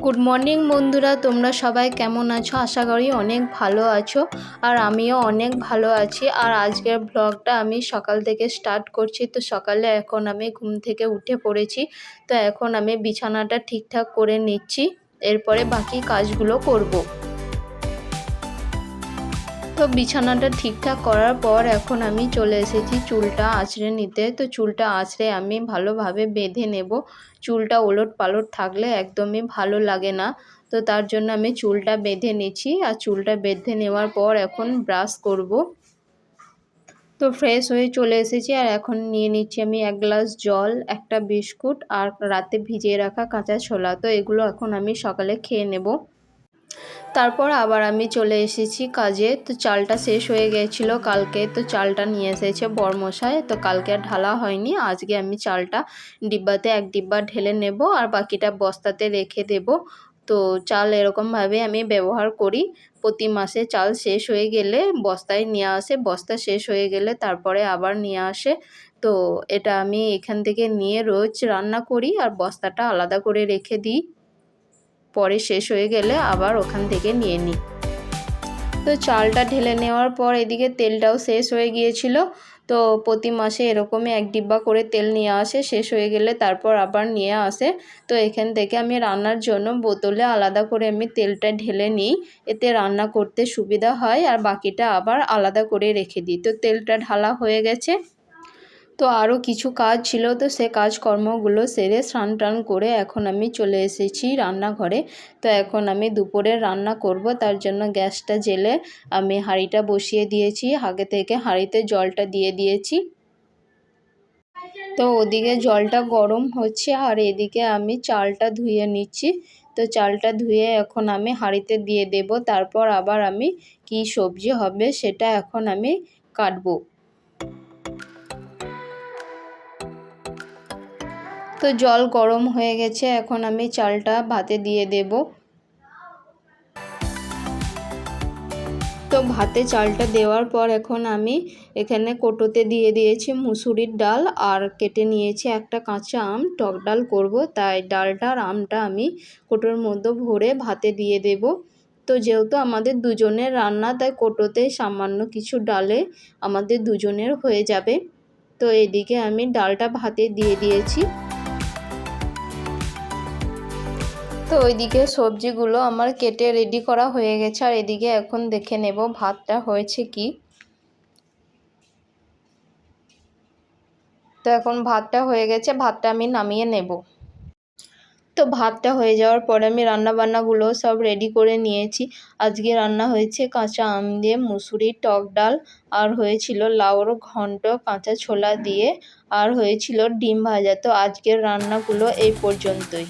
Good morning বন্ধুরা, তোমরা সবাই কেমন আছো? আশা করি অনেক ভালো আছো। আর আমিও অনেক ভালো আছি। আর আজকের ব্লগটা আমি সকাল থেকে স্টার্ট করছি। তো সকালে এখন আমি ঘুম থেকে উঠে পড়েছি। তো এখন আমি বিছানাটা ঠিকঠাক করে নিচ্ছি, এরপরে বাকি কাজগুলো করব। তো বিছানাটা ঠিকঠাক করার পর এখন আমি চলে এসেছি চুলটা আঁচড়ে নিতে। তো চুলটা আঁচড়ে আমি ভালোভাবে বেঁধে নেব। চুলটা ওলট পালট থাকলে একদমই ভালো লাগে না। তো তার জন্য আমি চুলটা বেঁধে নিচ্ছি। আর চুলটা বেঁধে নেওয়ার পর এখন ব্রাশ করব। তো ফ্রেশ হয়ে চলে এসেছি। আর এখন নিয়ে নিচ্ছি আমি 1 গ্লাস জল, একটা বিস্কুট আর রাতে ভিজিয়ে রাখা কাঁচা ছোলা। তো এগুলো এখন আমি সকালে খেয়ে নেব। তারপর আবার আমি চলে এসেছি কাজে। তো চালটা শেষ হয়ে গেছিলো কালকে, তো চালটা নিয়ে এসেছে বরমশাই। তো কালকে আর ঢালা হয়নি, আজকে আমি চালটা ডিব্বাতে 1 ডিব্বা ঢেলে নেব আর বাকিটা বস্তাতে রেখে দেব। তো চাল এরকমভাবে আমি ব্যবহার করি। প্রতি মাসে চাল শেষ হয়ে গেলে বস্তায় নিয়ে আসে, বস্তা শেষ হয়ে গেলে তারপরে আবার নিয়ে আসে। তো এটা আমি এখান থেকে নিয়ে রোজ রান্না করি আর বস্তাটা আলাদা করে রেখে দিই, পরে শেষ হয়ে গেলে আবার ওখান থেকে নিয়ে নিই। তো চালটা ঢেলে নেওয়ার পর এদিকে তেলটাও শেষ হয়ে গিয়েছিল। তো প্রতি মাসে এরকমই 1 ডিব্বা করে তেল নিয়ে আসে, শেষ হয়ে গেলে তারপর আবার নিয়ে আসে। তো এখান থেকে আমি রান্নার জন্য বোতলে আলাদা করে আমি তেলটা ঢেলে নিই, এতে রান্না করতে সুবিধা হয়। আর বাকিটা আবার আলাদা করে রেখে দিই। তো তেলটা ঢালা হয়ে গেছে। তো আরও কিছু কাজ ছিল, তো সে কাজকর্মগুলো সেরে স্নান টান করে এখন আমি চলে এসেছি রান্নাঘরে। তো এখন আমি দুপুরে রান্না করব, তার জন্য গ্যাসটা জ্বেলে আমি হাঁড়িটা বসিয়ে দিয়েছি। আগে থেকে হাঁড়িতে জলটা দিয়ে দিয়েছি। তো ওদিকে জলটা গরম হচ্ছে আর এদিকে আমি চালটা ধুয়ে নিচ্ছি। তো চালটা ধুয়ে এখন আমি হাঁড়িতে দিয়ে দেব। তারপর আবার আমি কি সবজি হবে সেটা এখন আমি কাটবো। তো জল গরম হয়ে গেছে, এখন আমি চালটা ভাতে দিয়ে দেব। তো ভাতে চালটা দেওয়ার পর এখন আমি এখানে কৌটোতে দিয়ে দিয়েছি মুসুরির ডাল আর কেটে নিয়েছি একটা কাঁচা আম। টক ডাল করব, তাই ডালটা আর আমটা আমি কৌটোর মধ্যে ভরে ভাতে দিয়ে দেব। তো যেহেতু আমাদের দুজনের রান্না, তাই কৌটোতে সামান্য কিছু ডালে আমাদের দুজনের হয়ে যাবে। তো এদিকে আমি ডালটা ভাতে দিয়ে দিয়েছি। তো ওইদিকে সবজিগুলো আমার কেটে রেডি করা হয়ে গেছে। আর এদিকে এখন দেখে নেব ভাতটা হয়েছে কি। তো এখন ভাতটা হয়ে গেছে, ভাতটা আমি নামিয়ে নেব। তো ভাতটা হয়ে যাওয়ার পরে আমি রান্নাবান্নাগুলো সব রেডি করে নিয়েছি। আজকে রান্না হয়েছে কাঁচা আম দিয়ে মুসুরি, টক ডাল, আর হয়েছিল লাউর ঘন্ট কাঁচা ছোলা দিয়ে, আর হয়েছিল ডিম ভাজা। তো আজকের রান্নাগুলো এই পর্যন্তই।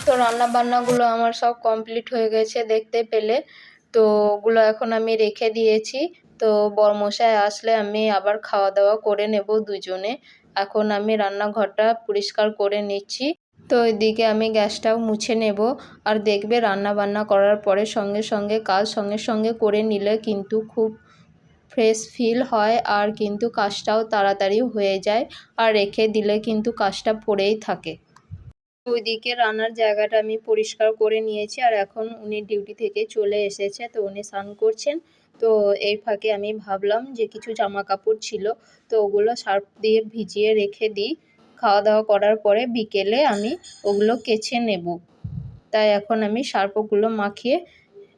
তো রান্নাবান্নাগুলো আমার সব কমপ্লিট হয়ে গেছে দেখতে পেলে। তো ওগুলো এখন আমি রেখে দিয়েছি। তো বরমশাই আসলে আমি আবার খাওয়া দাওয়া করে নেব দুজনে। এখন আমি রান্নাঘরটা পরিষ্কার করে নিচ্ছি। তো এদিকে আমি গ্যাসটাও মুছে নেব। আর দেখবে রান্না বান্না করার পরে সঙ্গে সঙ্গে কাজ সঙ্গে সঙ্গে করে নিলে কিন্তু খুব ফ্রেশ ফিল হয়, আর কিন্তু কাজটাও তাড়াতাড়ি হয়ে যায়। আর রেখে দিলে কিন্তু কাজটা পড়েই থাকে। ওইদিকে রান্নার জায়গাটা আমি পরিষ্কার করে নিয়েছি। আর এখন উনি ডিউটি থেকে চলে এসেছে, তো উনি স্নান করছেন। তো এই ফাঁকে আমি ভাবলাম যে কিছু জামা কাপড় ছিল, তো ওগুলো সার্ফ দিয়ে ভিজিয়ে রেখে দিই। খাওয়া দাওয়া করার পরে বিকেলে আমি ওগুলো কেচে নেব। তাই এখন আমি সার্ফগুলো মাখিয়ে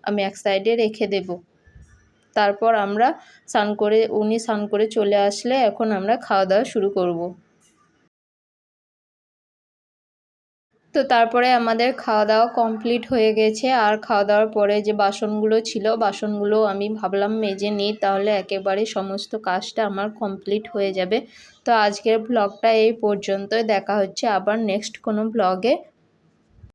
আমি এক সাইডে রেখে দেব। তারপর আমরা উনি স্নান করে চলে আসলে এখন আমরা খাওয়া দাওয়া শুরু করব। তো তারপরে আমাদের খাওয়া দাওয়া কমপ্লিট হয়ে গেছে। আর খাওয়া দাওয়ার পরে যে বাসনগুলো ছিল, বাসনগুলো আমি ভাবলাম মেজে নিই, তাহলে একেবারে সমস্ত কাজটা আমার কমপ্লিট হয়ে যাবে। তো আজকের ব্লগটা এই পর্যন্তই। দেখা হচ্ছে আবার নেক্সট কোনো ব্লগে।